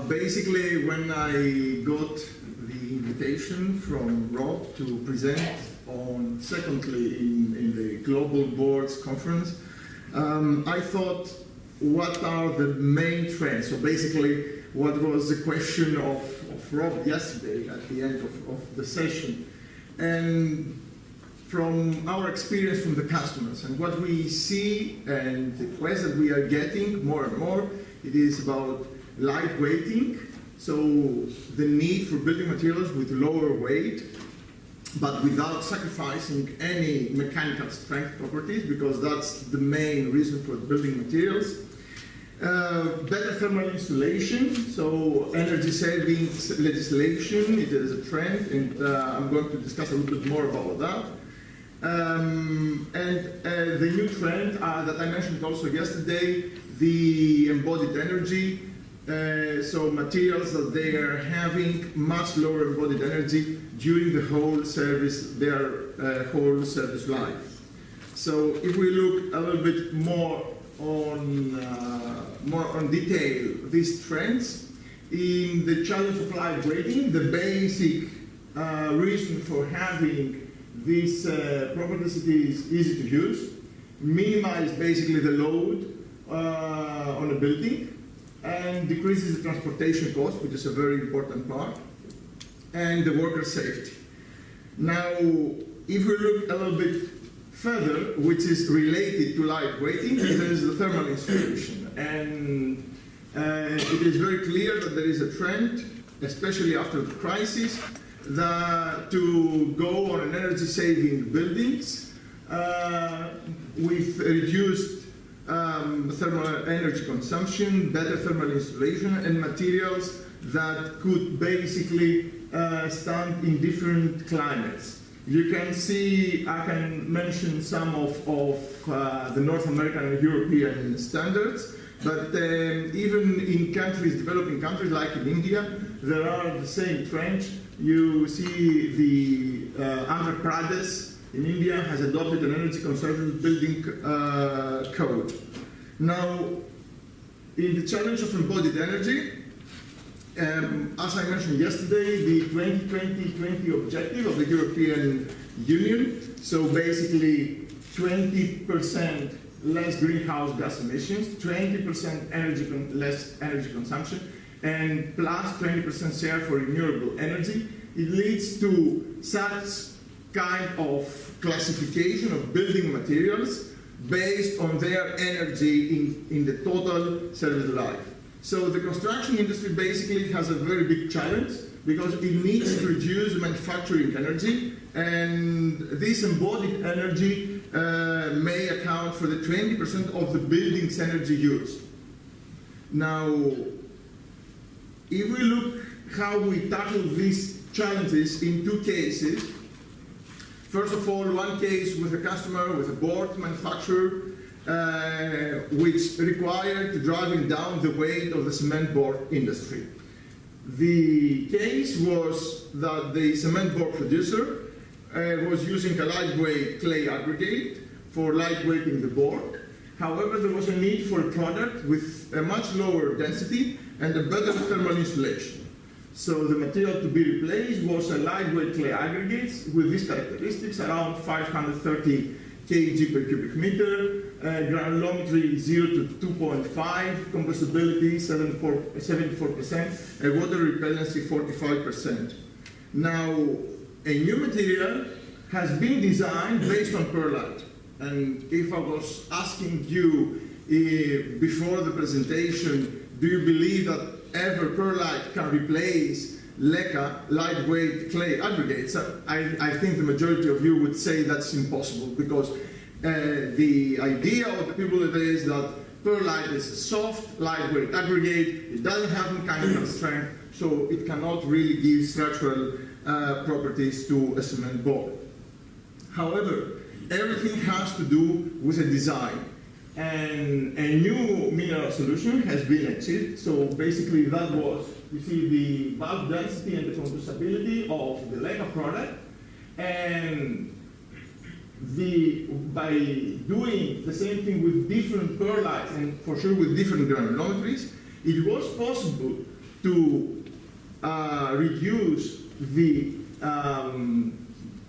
Basically, when I got the invitation from Rob to present on secondly in the Global Boards Conference, I thought, what are the main trends? So basically, what was the question of Rob yesterday at the end of the session? And from our experience from the customers and what we see and the requests that we are getting more and more, it is about lightweighting, so the need for building materials with lower weight, but without sacrificing any mechanical strength properties, because that's the main reason for the building materials. Better thermal insulation, so energy savings legislation, it is a trend, and I'm going to discuss a little bit more about that. The new trend that I mentioned also yesterday, the embodied energy, so materials that they are having much lower embodied energy during the whole service, their whole service life. So if we look a little bit more on detail these trends, in the challenge of lightweighting, the basic reason for having these properties, it is easy to use, minimize basically the load on a building, and decreases the transportation cost, which is a very important part, and the worker safety. Now, if we look a little bit further, which is related to lightweighting, there is the thermal insulation. And it is very clear that there is a trend, especially after the crisis, to go on an energy-saving buildings with reduced thermal energy consumption, better thermal insulation, and materials that could basically stand in different climates. You can see, I can mention some of the North American and European standards, but even in countries, developing countries like in India, there are the same trends. You see the Andhra Pradesh in India has adopted an energy conservative building code. Now, in the challenge of embodied energy, as I mentioned yesterday, the 2020 objective of the European Union, so basically 20% less greenhouse gas emissions, 20% less energy consumption, and plus 20% share for renewable energy, it leads to such kind of classification of building materials based on their energy in the total service life. So the construction industry basically has a very big challenge because it needs to reduce manufacturing energy, and this embodied energy may account for the 20% of the building's energy used. Now, if we look how we tackle these challenges in two cases, first of all, one case with a customer, with a board manufacturer, which required driving down the weight of the cement board industry. The case was that the cement board producer was using a lightweight clay aggregate for lightweighting the board. However, there was a need for a product with a much lower density and a better thermal insulation. So the material to be replaced was a lightweight clay aggregate with these characteristics, around 530 kg per cubic meter, granulometry 0 to 2.5, compressibility 74%, and water repellency 45%. Now, a new material has been designed based on Perlite. And if I was asking you before the presentation, do you believe that ever Perlite can replace LECA, lightweight clay aggregates? I think the majority of you would say that's impossible, because the idea of the people is that Perlite is a soft, lightweight aggregate. It doesn't have mechanical strength, so it cannot really give structural properties to a cement board. However, everything has to do with a design. And a new mineral solution has been achieved. So basically that was, you see, the bulk density and the compressibility of the LECA product. And by doing the same thing with different perlites and for sure with different granulometries, it was possible to reduce the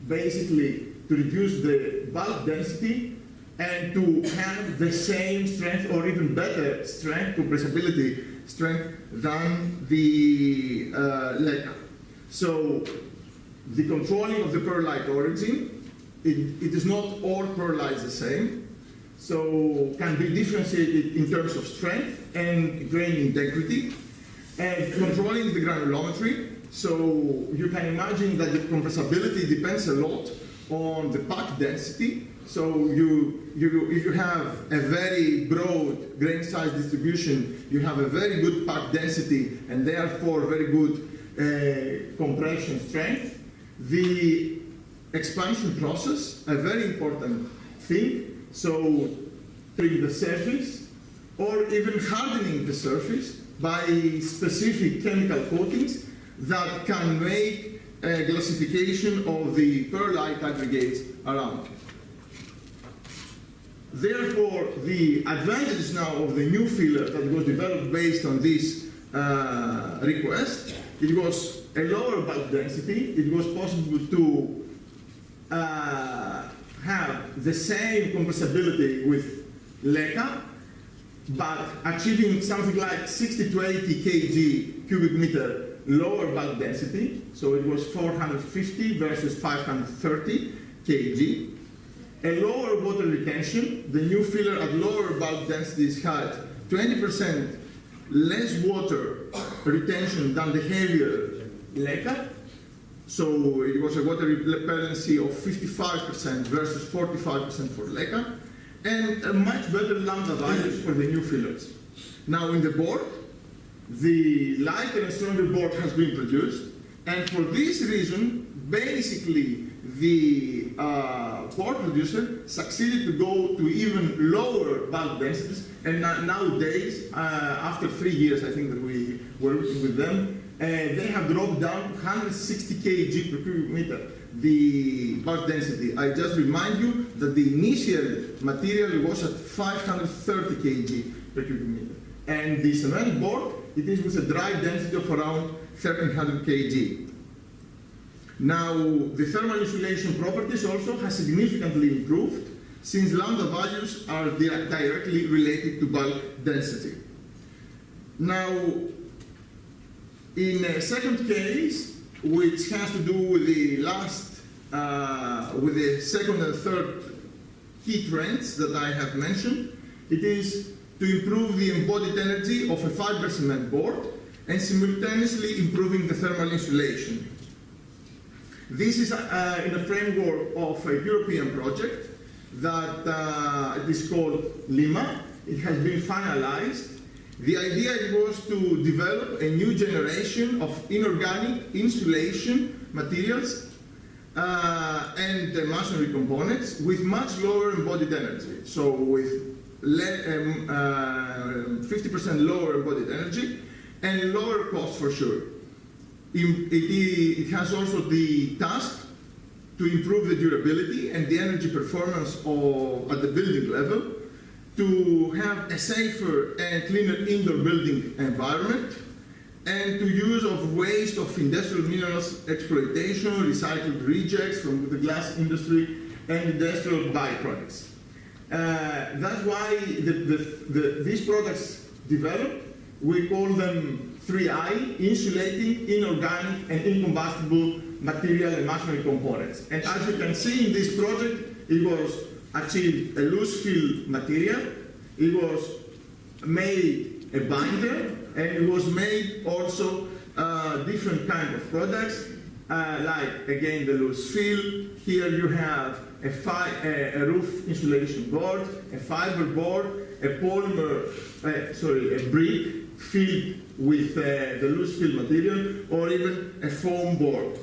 basically to reduce the bulk density and to have the same strength or even better strength, compressibility strength than the leca. So the controlling of the perlite origin, it is not all perlite the same, so can be differentiated in terms of strength and grain integrity, and controlling the granulometry. So you can imagine that the compressibility depends a lot on the pack density. So if you have a very broad grain size distribution, you have a very good pack density and therefore very good compression strength. The expansion process, a very important thing, so treating the surface or even hardening the surface by specific chemical coatings that can make a glassification of the perlite aggregates around. Therefore, the advantage now of the new filler that was developed based on this request, it was a lower bulk density. It was possible to have the same compressibility with leca, but achieving something like 60 to 80 kg cubic meter lower bulk density. So it was 450 versus 530 kg. A lower water retention. The new filler at lower bulk densities had 20% less water retention than the heavier leca. So it was a water repellency of 55% versus 45% for leca, and a much better lambda values for the new fillers. Now in the board, the lighter and stronger board has been produced, and for this reason, basically the board producer succeeded to go to even lower bulk densities, and nowadays, after 3 years I think that we were working with them, they have dropped down to 160 kg per cubic meter, the bulk density. I just remind you that the initial material was at 530 kg per cubic meter. And the cement board, it is with a dry density of around 1300 kg. Now, the thermal insulation properties also have significantly improved since lambda values are directly related to bulk density. Now, in a second case, which has to do with the with the second and third key trends that I have mentioned, it is to improve the embodied energy of a fiber cement board and simultaneously improving the thermal insulation. This is in a framework of a European project that it is called Lima. It has been finalized. The idea was to develop a new generation of inorganic insulation materials and masonry components with much lower embodied energy. So with 50% lower embodied energy and lower cost for sure. It has also the task to improve the durability and the energy performance at the building level, to have a safer and cleaner indoor building environment, and to use of waste of industrial minerals exploitation, recycled rejects from the glass industry, and industrial byproducts. That's why these products developed, we call them 3I, insulating, inorganic, and incombustible material and masonry components. And as you can see in this project, it was achieved a loose fill material, it was made a binder, and it was made also different kind of products, like again the loose fill. Here you have a roof insulation board, a fiber board, a polymer, a brick filled with the loose fill material, or even a foam board.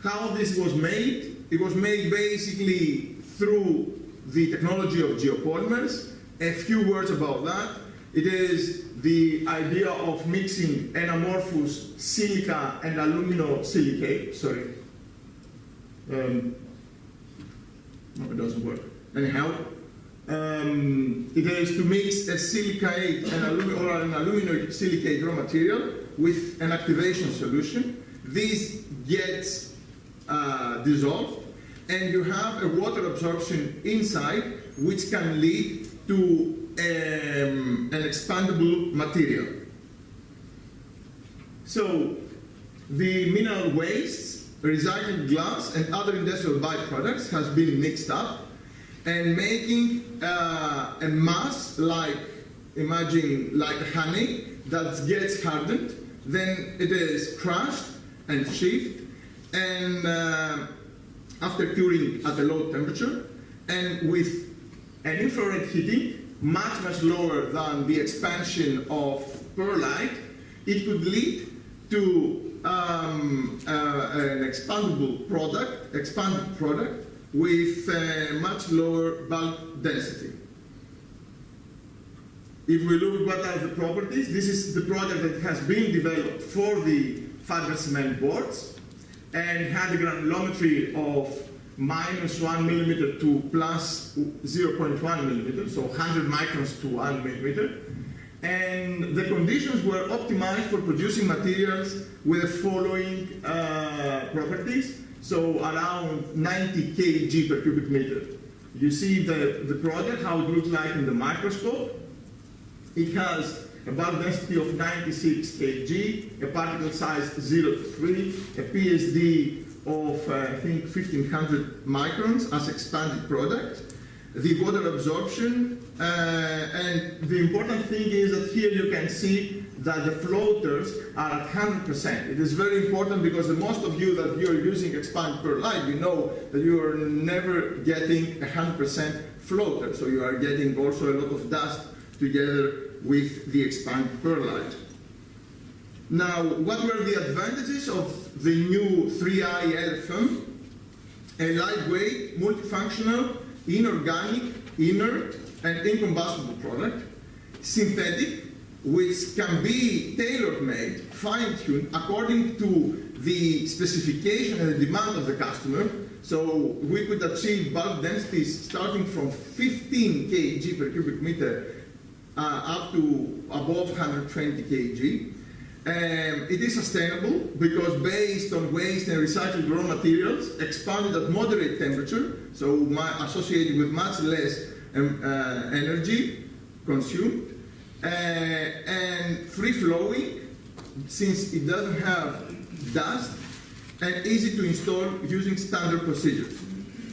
How this was made? It was made basically through the technology of geopolymers. A few words about that. It is the idea of mixing an amorphous silica and aluminosilicate. Sorry. No, it doesn't work. Anyhow, It is to mix a silicate or an aluminum silicate raw material with an activation solution. This gets dissolved, and you have a water absorption inside, which can lead to an expandable material. So the mineral wastes, recycled glass, and other industrial byproducts has been mixed up and making a mass like, imagine like honey that gets hardened, then it is crushed and sheathed, and after curing at a low temperature, and with an infrared heating much lower than the expansion of perlite, it could lead to an expanded product with much lower bulk density. If we look what are the properties, this is the product that has been developed for the fiber cement boards and had a granulometry of -1 millimeter to +0.1 millimeter, so 100 microns to 1 millimeter. And the conditions were optimized for producing materials with the following properties. So around 90 kg per cubic meter. You see the product, how it looks like in the microscope. It has a bulk density of 96 kg, a particle size 0 to 3, a PSD of I think 1500 microns as expanded product. The water absorption, and the important thing is that here you can see that the floaters are at 100%. It is very important because most of you that you are using expanded perlite, you know that you are never getting 100% floater, so you are getting also a lot of dust together with the expanded perlite. Now, what were the advantages of the new 3i LFM? A lightweight, multifunctional, inorganic, inert, and incombustible product. Synthetic, which can be tailor-made, fine-tuned according to the specification and the demand of the customer. So we could achieve bulk densities starting from 15 kg per cubic meter up to above 120 kg. It is sustainable because based on waste and recycled raw materials, expanded at moderate temperature, so associated with much less energy consumed, and free-flowing, since it doesn't have dust, and easy to install using standard procedures.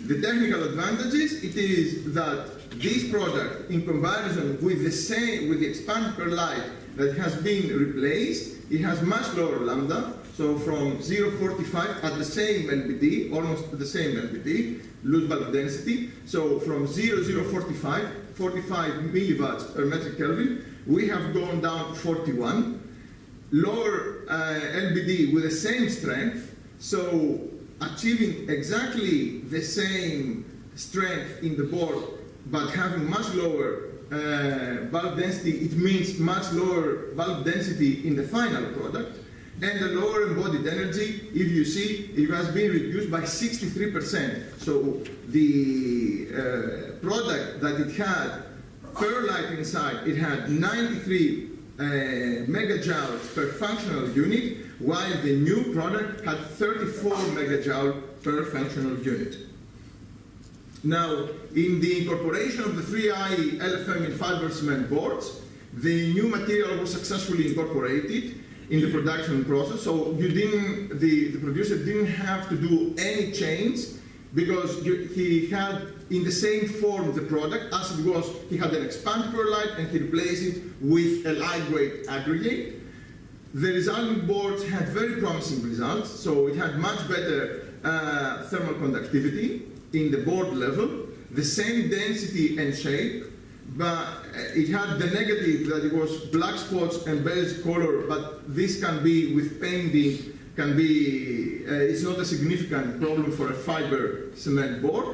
The technical advantages, it is that this product, in comparison with the expanded perlite that has been replaced, it has much lower lambda, so from 0.45 at the same NBD, almost the same NBD, loose bulk density, so from 0.45 milliwatts per metric Kelvin, we have gone down to 41. Lower LBD with the same strength, so achieving exactly the same strength in the board, but having much lower bulk density, it means much lower bulk density in the final product. And the lower embodied energy, if you see, it has been reduced by 63%. So the product that it had perlite inside, it had 93 megajoules per functional unit, while the new product had 34 megajoule per functional unit. Now, in the incorporation of the 3i LFM in fiber cement boards, the new material was successfully incorporated in the production process, so the producer didn't have to do any change because he had in the same form the product as it was. He had an expanded perlite and he replaced it with a lightweight aggregate. The resulting boards had very promising results, so it had much better thermal conductivity in the board level, the same density and shape, but it had the negative that it was black spots and beige color, but this can be with painting, it's not a significant problem for a fiber cement board,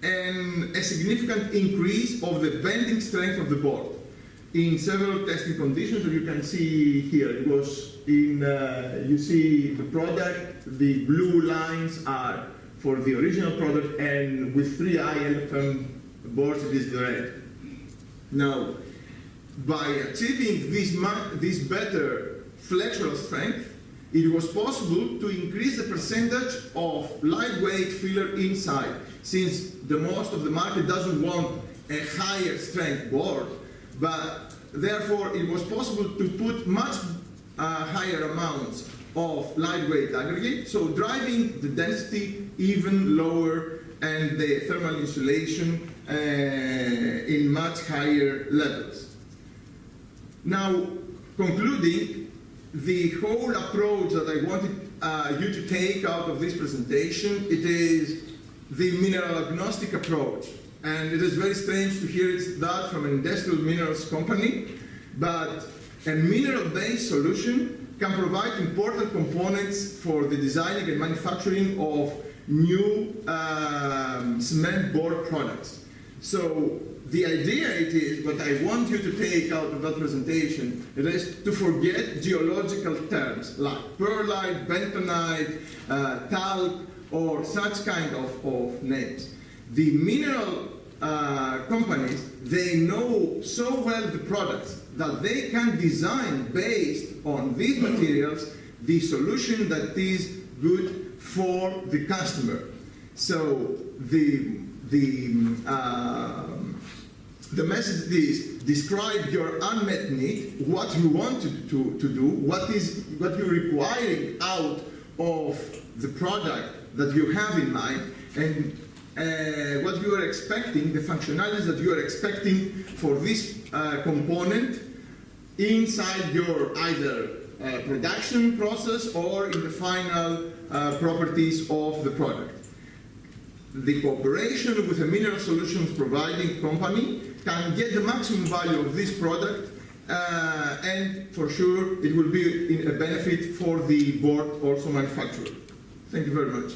and a significant increase of the bending strength of the board in several testing conditions that you can see here. It was in, you see the product, the blue lines are for the original product, and with 3i LFM boards it is the red. Now, by achieving this better flexural strength, it was possible to increase the percentage of lightweight filler inside, since the most of the market doesn't want a higher strength board, but therefore it was possible to put much higher amounts of lightweight aggregate, so driving the density even lower and the thermal insulation in much higher levels. Now, concluding, the whole approach that I wanted you to take out of this presentation, it is the mineral agnostic approach. And it is very strange to hear that from an industrial minerals company, but a mineral-based solution can provide important components for the designing and manufacturing of new cement board products. So the idea it is, what I want you to take out of that presentation, it is to forget geological terms like perlite, bentonite, talc, or such kind of names. The mineral companies, they know so well the products that they can design based on these materials the solution that is good for the customer. So the message is describe your unmet need, what you want to do, what you're requiring out of the product that you have in mind, and what you are expecting, the functionalities that you are expecting for this component inside your either production process or in the final properties of the product. The cooperation with a mineral solutions providing company can get the maximum value of this product, and for sure it will be a benefit for the board also manufacturer. Thank you very much.